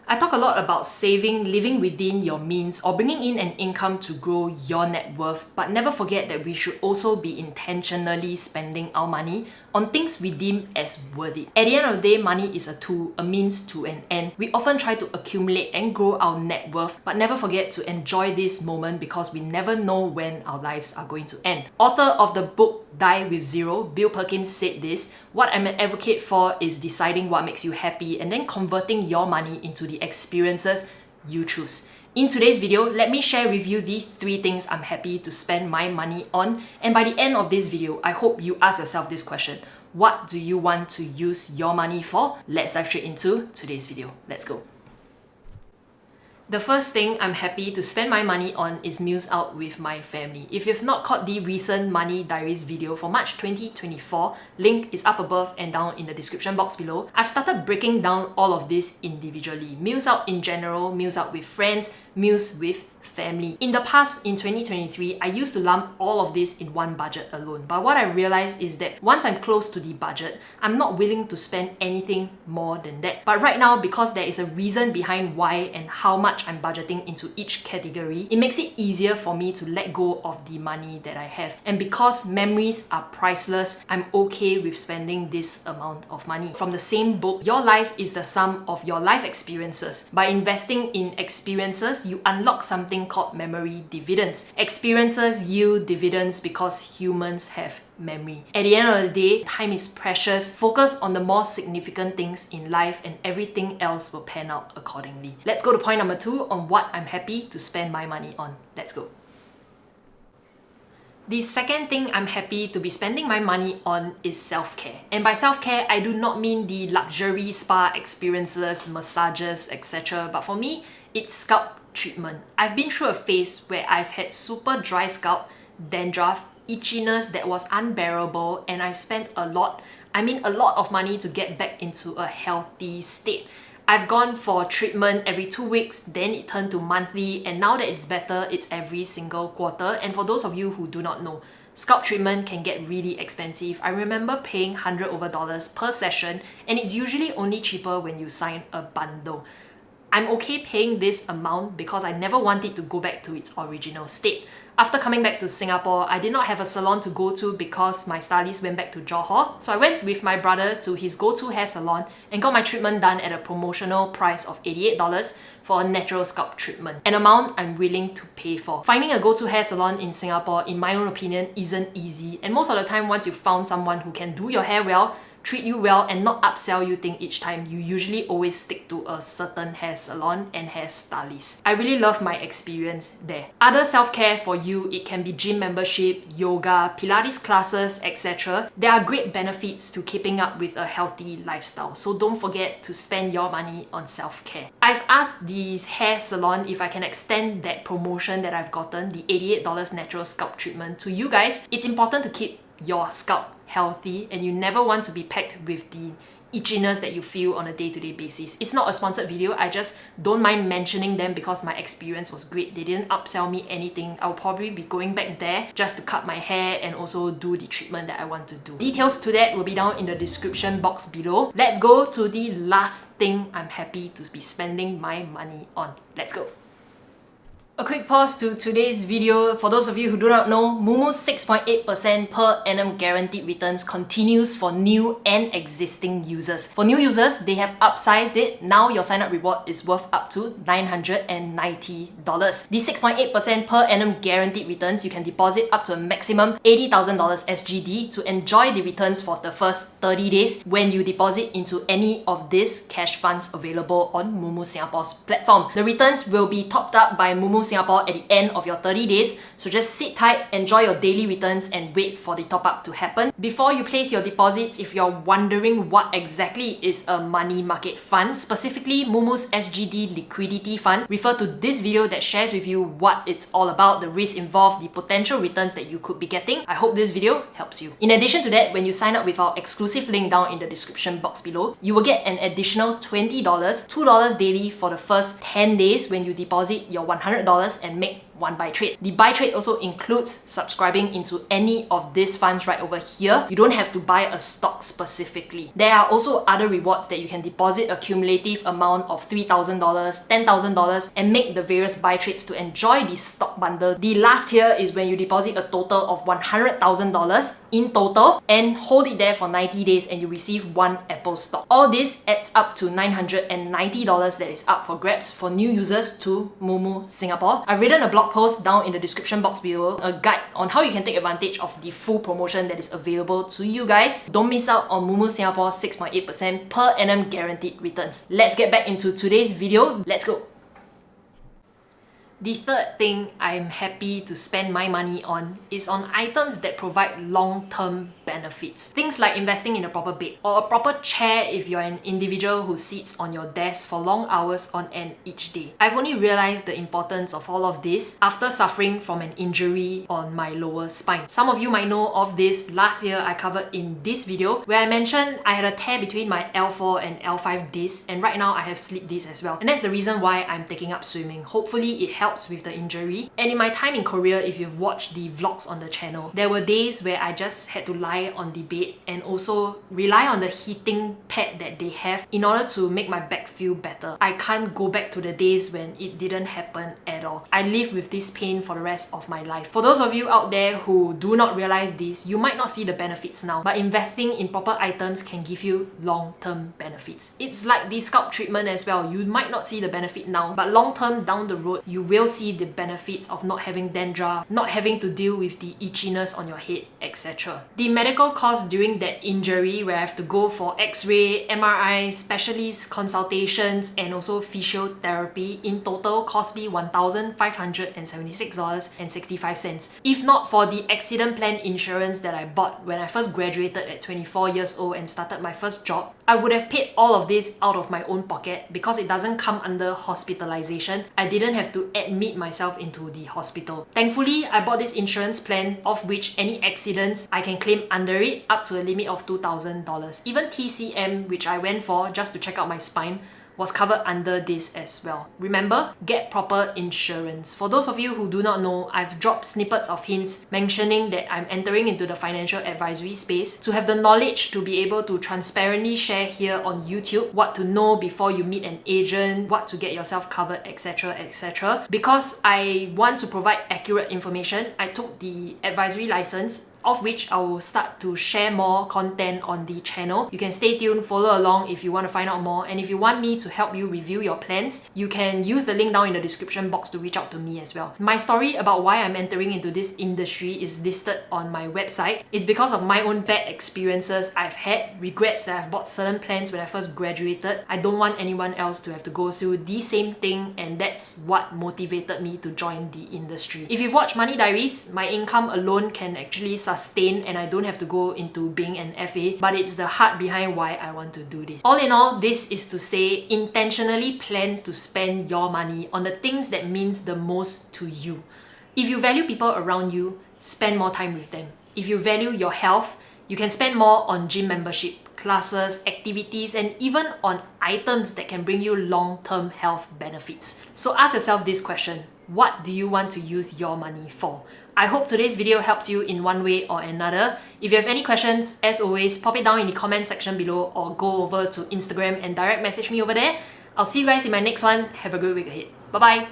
I talk a lot about saving, living within your means, or bringing in an income to grow your net worth, but never forget that we should also be intentionally spending our money on things we deem as worthy. At the end of the day, money is a tool, a means to an end. We often try to accumulate and grow our net worth, but never forget to enjoy this moment because we never know when our lives are going to end. Author of the book Die with Zero, Bill Perkins, said this: "What I'm an advocate for is deciding what makes you happy and then converting your money into the experiences you choose." In today's video, let me share with you the 3 things I'm happy to spend my money on. And by the end of this video, I hope you ask yourself this question: what do you want to use your money for? Let's dive straight into today's video. Let's go. The first thing I'm happy to spend my money on is meals out with my family. If you've not caught the recent Money Diaries video for March 2024, link is up above and down in the description box below. I've started breaking down all of this individually. Meals out in general, meals out with friends, meals with family. In the past, in 2023, I used to lump all of this in one budget alone. But what I realized is that once I'm close to the budget, I'm not willing to spend anything more than that. But right now, because there is a reason behind why and how much I'm budgeting into each category, it makes it easier for me to let go of the money that I have. And because memories are priceless, I'm okay with spending this amount of money. From the same book, your life is the sum of your life experiences. By investing in experiences, you unlock something called memory dividends. Experiences yield dividends because humans have memory. At the end of the day, time is precious. Focus on the more significant things in life and everything else will pan out accordingly. Let's go to point number 2 on what I'm happy to spend my money on. Let's go. The second thing I'm happy to be spending my money on is self-care. And by self-care, I do not mean the luxury spa experiences, massages, etc. But for me, it's scalp treatment. I've been through a phase where I've had super dry scalp, dandruff, itchiness that was unbearable, and I've spent a lot of money to get back into a healthy state. I've gone for treatment every 2 weeks, then it turned to monthly, and now that it's better, it's every single quarter. And for those of you who do not know, scalp treatment can get really expensive. I remember paying $100 over per session, and it's usually only cheaper when you sign a bundle. I'm okay paying this amount because I never want it to go back to its original state. After coming back to Singapore, I did not have a salon to go to because my stylist went back to Johor. So I went with my brother to his go-to hair salon and got my treatment done at a promotional price of $88 for a natural scalp treatment, an amount I'm willing to pay for. Finding a go-to hair salon in Singapore, in my own opinion, isn't easy. And most of the time, once you've found someone who can do your hair well, treat you well, and not upsell you thing each time, you usually always stick to a certain hair salon and hair stylist. I really love my experience there. Other self-care for you, it can be gym membership, yoga, Pilates classes, etc. There are great benefits to keeping up with a healthy lifestyle, so don't forget to spend your money on self-care. I've asked the hair salon if I can extend that promotion that I've gotten, the $88 natural scalp treatment, to you guys. It's important to keep your scalp healthy, and you never want to be packed with the itchiness that you feel on a day-to-day basis. It's not a sponsored video, I just don't mind mentioning them because my experience was great. They didn't upsell me anything. I'll probably be going back there just to cut my hair and also do the treatment that I want to do. Details to that will be down in the description box below. Let's go to the last thing I'm happy to be spending my money on. Let's go. A quick pause to today's video. For those of you who do not know, Moomoo's 6.8% per annum guaranteed returns continues for new and existing users. For new users, they have upsized it. Now your sign-up reward is worth up to $990. The 6.8% per annum guaranteed returns, you can deposit up to a maximum $80,000 SGD to enjoy the returns for the first 30 days when you deposit into any of these cash funds available on Mumu Singapore's platform. The returns will be topped up by Mumu Singapore at the end of your 30 days, so just sit tight, enjoy your daily returns and wait for the top up to happen. Before you place your deposits, if you're wondering what exactly is a money market fund, specifically Moomoo's SGD liquidity fund, refer to this video that shares with you what it's all about, the risks involved, the potential returns that you could be getting. I hope this video helps you. In addition to that, when you sign up with our exclusive link down in the description box below, you will get an additional $20, $2 daily for the first 10 days when you deposit your $100 and make one buy trade. The buy trade also includes subscribing into any of these funds right over here. You don't have to buy a stock specifically. There are also other rewards that you can deposit a cumulative amount of $3,000, $10,000 and make the various buy trades to enjoy the stock bundle. The last tier is when you deposit a total of $100,000 in total and hold it there for 90 days and you receive one Apple stock. All this adds up to $990 that is up for grabs for new users to Mumu Singapore. I've written a blog post down in the description box below, a guide on how you can take advantage of the full promotion that is available to you guys. Don't miss out on Mumu Singapore 6.8% per annum guaranteed returns. Let's get back into today's video. Let's go! The third thing I'm happy to spend my money on is on items that provide long-term benefits. Things like investing in a proper bed or a proper chair if you're an individual who sits on your desk for long hours on end each day. I've only realized the importance of all of this after suffering from an injury on my lower spine. Some of you might know of this. Last year I covered in this video where I mentioned I had a tear between my L4 and L5 discs, and right now I have slip discs as well. And that's the reason why I'm taking up swimming. Hopefully it helps with the injury. And in my time in Korea, if you've watched the vlogs on the channel, there were days where I just had to lie on the bed and also rely on the heating pad that they have in order to make my back feel better. I can't go back to the days when it didn't happen at all. I live with this pain for the rest of my life. For those of you out there who do not realize this, you might not see the benefits now, but investing in proper items can give you long-term benefits. It's like the scalp treatment as well. You might not see the benefit now, but long-term down the road, you will see the benefits of not having dandruff, not having to deal with the itchiness on your head, etc. The medical costs during that injury, where I have to go for X-ray, MRI, specialist consultations, and also physiotherapy, in total cost me $1,576.65. If not for the accident plan insurance that I bought when I first graduated at 24 years old and started my first job, I would have paid all of this out of my own pocket because it doesn't come under hospitalization. I didn't have to admit myself into the hospital. Thankfully, I bought this insurance plan of which any accidents I can claim under it up to a limit of $2,000. Even TCM, which I went for just to check out my spine, was covered under this as well. Remember, get proper insurance. For those of you who do not know, I've dropped snippets of hints mentioning that I'm entering into the financial advisory space to have the knowledge to be able to transparently share here on YouTube what to know before you meet an agent, what to get yourself covered, etc, etc. Because I want to provide accurate information, I took the advisory license, of which I will start to share more content on the channel. You can stay tuned, follow along if you want to find out more, and if you want me to help you review your plans, you can use the link down in the description box to reach out to me as well. My story about why I'm entering into this industry is listed on my website. It's because of my own bad experiences I've had, regrets that I've bought certain plans when I first graduated. I don't want anyone else to have to go through the same thing, and that's what motivated me to join the industry. If you've watched Money Diaries, my income alone can actually sustain and I don't have to go into being an FA, but it's the heart behind why I want to do this. All in all, this is to say, intentionally plan to spend your money on the things that means the most to you. If you value people around you, spend more time with them. If you value your health, you can spend more on gym membership, classes, activities, and even on items that can bring you long-term health benefits. So ask yourself this question: what do you want to use your money for? I hope today's video helps you in one way or another. If you have any questions, as always, pop it down in the comment section below or go over to Instagram and direct message me over there. I'll see you guys in my next one. Have a great week ahead. Bye bye!